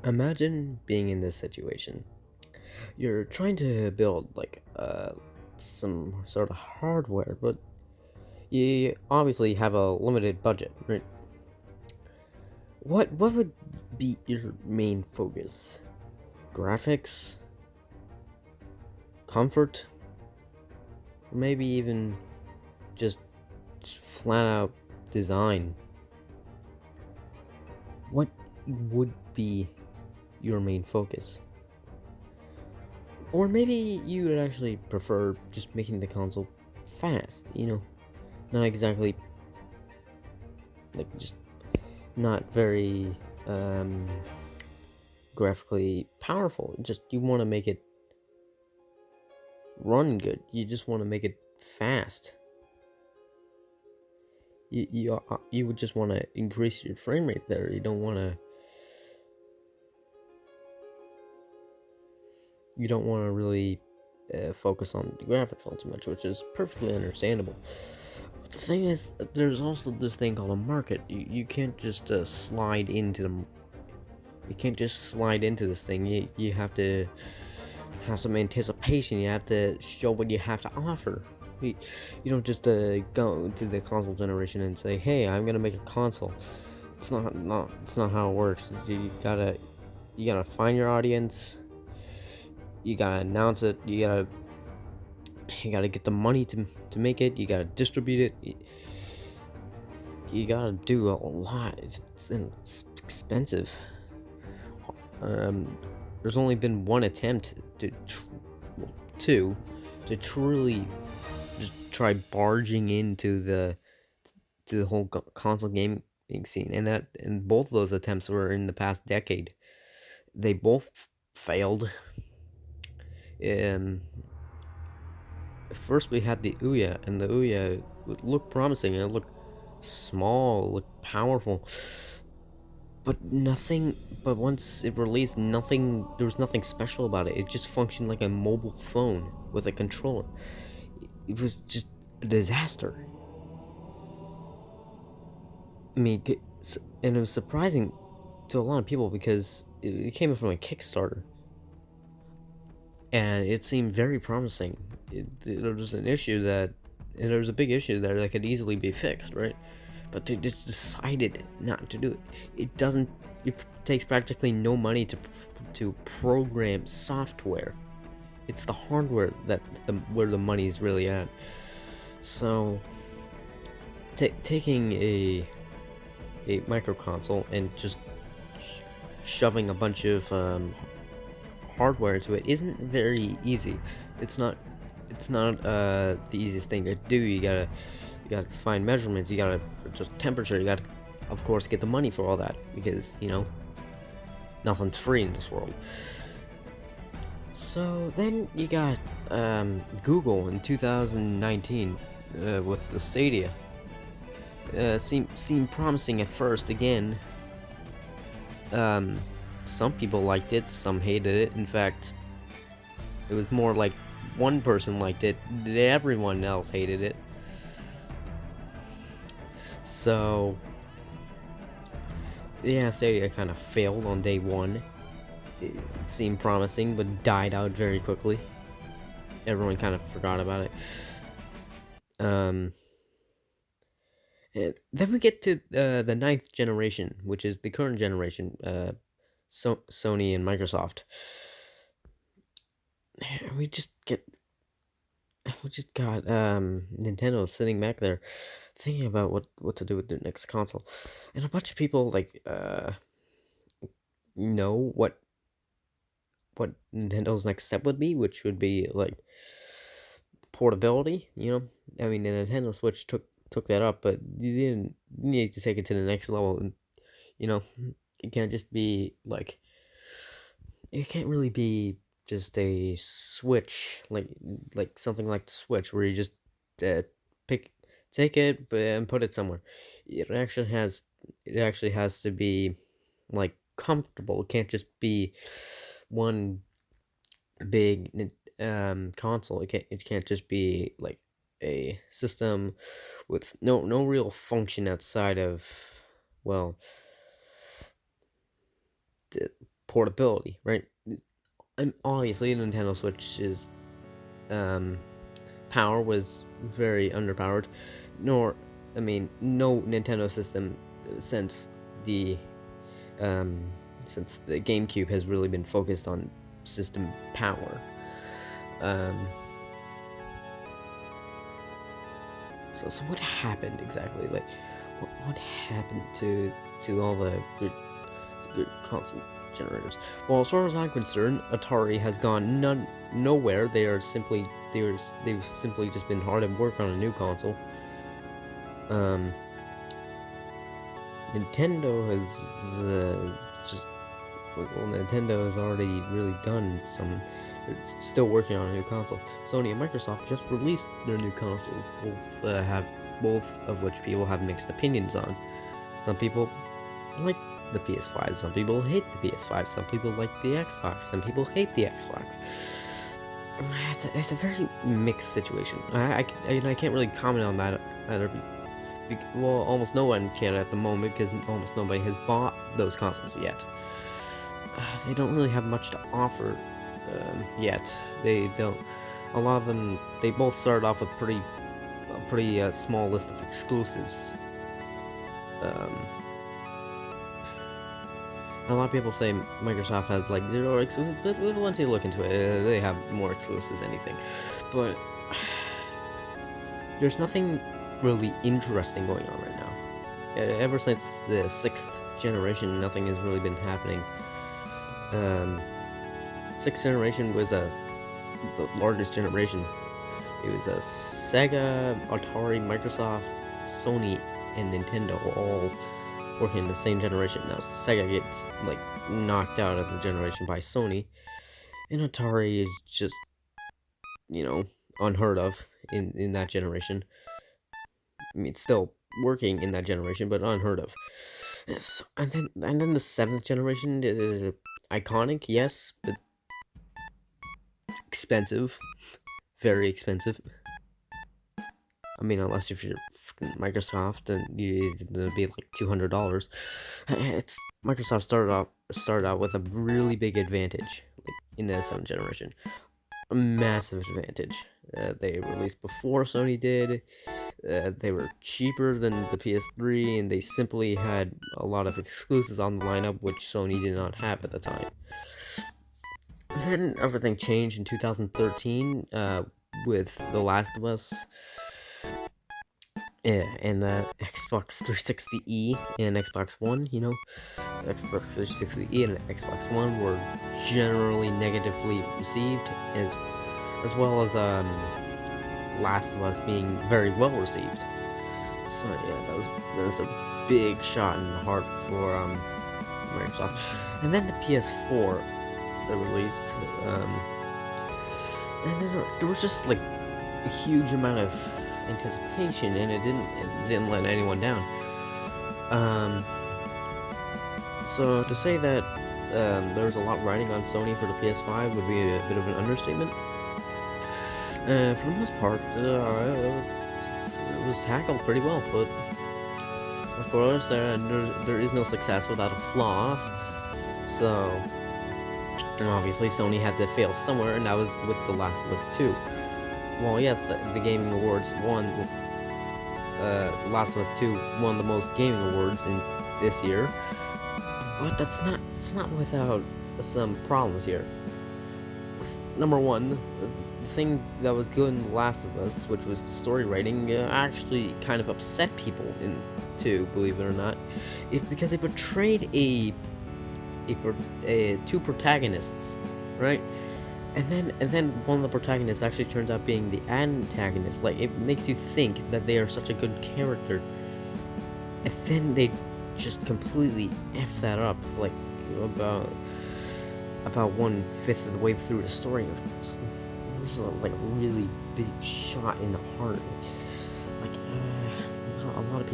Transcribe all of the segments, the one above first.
Imagine being in this situation. You're trying to build some sort of hardware, but you obviously have a limited budget, right? What would be your main focus? Graphics, comfort, or maybe even just flat out design? What would be your main focus? Or maybe you would actually prefer just making the console fast, not exactly just not very graphically powerful. Just you want to make it run good. You just want to make it fast. You would just want to increase your frame rate there. You don't want to really focus on the graphics all too much, which is perfectly understandable. But the thing is, there's also this thing called a market. You can't just slide into them. You can't just slide into this thing. You have to have some anticipation. You have to show what you have to offer. You don't just go to the console generation and say, "Hey, I'm gonna make a console." It's not how it works. You gotta find your audience. You gotta announce it. You gotta get the money to make it. You gotta distribute it. You gotta do a lot. It's expensive. There's only been one attempt to truly just try barging into the whole console gaming scene, and both of those attempts were in the past decade. They both failed. Um, First we had the Ouya, and the Ouya looked promising, and it looked small, looked powerful, but nothing. But once it released, nothing. There was nothing special about it. It just functioned like a mobile phone with a controller. It was just a disaster. I mean, and it was surprising to a lot of people because it came from a Kickstarter, and it seemed very promising. There was an issue and there was a big issue there that could easily be fixed, right? But they just decided not to do it. It doesn't. It takes practically no money to program software. It's the hardware where the money's really at. So, taking a micro console and just shoving a bunch of hardware into it isn't very easy. It's not. It's not the easiest thing to do. You gotta find measurements. You gotta just temperature. You gotta, of course, get the money for all that because nothing's free in this world. So then you got Google in 2019 with the Stadia. Seemed promising at first. Again, some people liked it, some hated it. In fact, it was more like one person liked it, everyone else hated it. So yeah, Stadia kind of failed on day one. It seemed promising, but died out very quickly. Everyone kind of forgot about it. Then we get to the ninth generation, which is the current generation. Sony and Microsoft. We just get we just got Nintendo sitting back there thinking about what to do with their next console, and a bunch of people know what Nintendo's next step would be, which would be like portability. I mean, the Nintendo Switch took that up, but you didn't need to take it to the next level. And you know, it can't just be like it can't really be just a Switch like something like the Switch where you just uh, pick take it and put it somewhere. It actually has to be like comfortable. It can't just be one big console. It can't just be like a system with no real function outside of, well, portability, right? And obviously, Nintendo Switch's power was very underpowered. Nor, I mean, no Nintendo system since the um, GameCube has really been focused on system power. Um, so what happened exactly? Like, what happened to all the good console generators? Well, as far as I'm concerned, Atari has gone nowhere. They've simply just been hard at work on a new console. Nintendo has just Nintendo has already really done some. They're still working on a new console. Sony and Microsoft just released their new consoles. Both of which people have mixed opinions on. Some people like the PS5. Some people hate the PS5. Some people like the Xbox. Some people hate the Xbox. It's a very mixed situation. I can't really comment on that. Well, almost no one can at the moment because almost nobody has bought those consoles yet. They don't really have much to offer yet. They don't. A lot of them. They both started off with a pretty small list of exclusives. A lot of people say Microsoft has like 0 exclusives, but once you look into it, they have more exclusives than anything. But there's nothing really interesting going on right now. Ever since the 6th generation, nothing has really been happening. 6th generation was the largest generation. It was a Sega, Atari, Microsoft, Sony, and Nintendo all working in the same generation. Now Sega gets like knocked out of the generation by Sony, and Atari is just, unheard of in that generation. I mean, it's still working in that generation, but unheard of. Yes, and then the 7th generation, iconic, yes, but expensive, very expensive. I mean, unless if you're Microsoft, then it'd be like $200. It's Microsoft started out with a really big advantage, like in the 7th generation, a massive advantage. They released before Sony did. They were cheaper than the PS3, and they simply had a lot of exclusives on the lineup, which Sony did not have at the time. And then everything changed in 2013 with The Last of Us. Yeah, and Xbox 360E and Xbox One, Xbox 360E and Xbox One were generally negatively received, as well as Last of Us being very well received. So yeah, that was a big shot in the heart for Microsoft. And then the PS4 that released, and then there was just like a huge amount of anticipation, and it didn't let anyone down. So to say that there was a lot riding on Sony for the PS5 would be a bit of an understatement. For the most part, it was tackled pretty well, but of course, there is no success without a flaw. So, obviously, Sony had to fail somewhere, and that was with The Last of Us 2. Well, yes, the Gaming Awards won. The Last of Us 2 won the most gaming awards in this year, but it's not without some problems here. Number one, the thing that was good in The Last of Us, which was the story writing, actually kind of upset people in 2, believe it or not, because it portrayed two protagonists, right? And then one of the protagonists actually turns out being the antagonist. Like, it makes you think that they are such a good character, and then they just completely F that up, like about 1/5 of the way through the story. It was like a really big shot in the heart. Like a lot of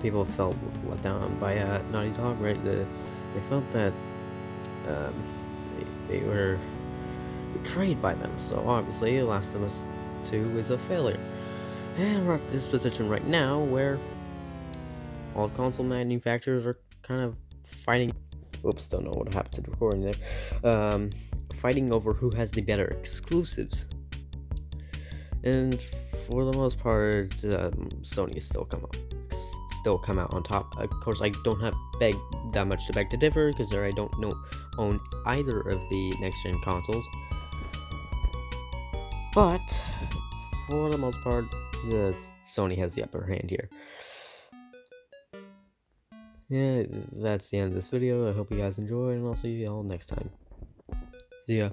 people felt let down by Naughty Dog, right? They felt that they were betrayed by them. So obviously, Last of Us 2 is a failure, and we're at this position right now where all console manufacturers are kind of fighting. Oops, don't know what happened to the recording there. Fighting over who has the better exclusives. And for the most part, Sony still come out on top. Of course, I don't have that much to beg to differ because I don't own either of the next gen consoles. But for the most part, Sony has the upper hand here. Yeah, that's the end of this video. I hope you guys enjoyed, and I'll see you all next time. See ya.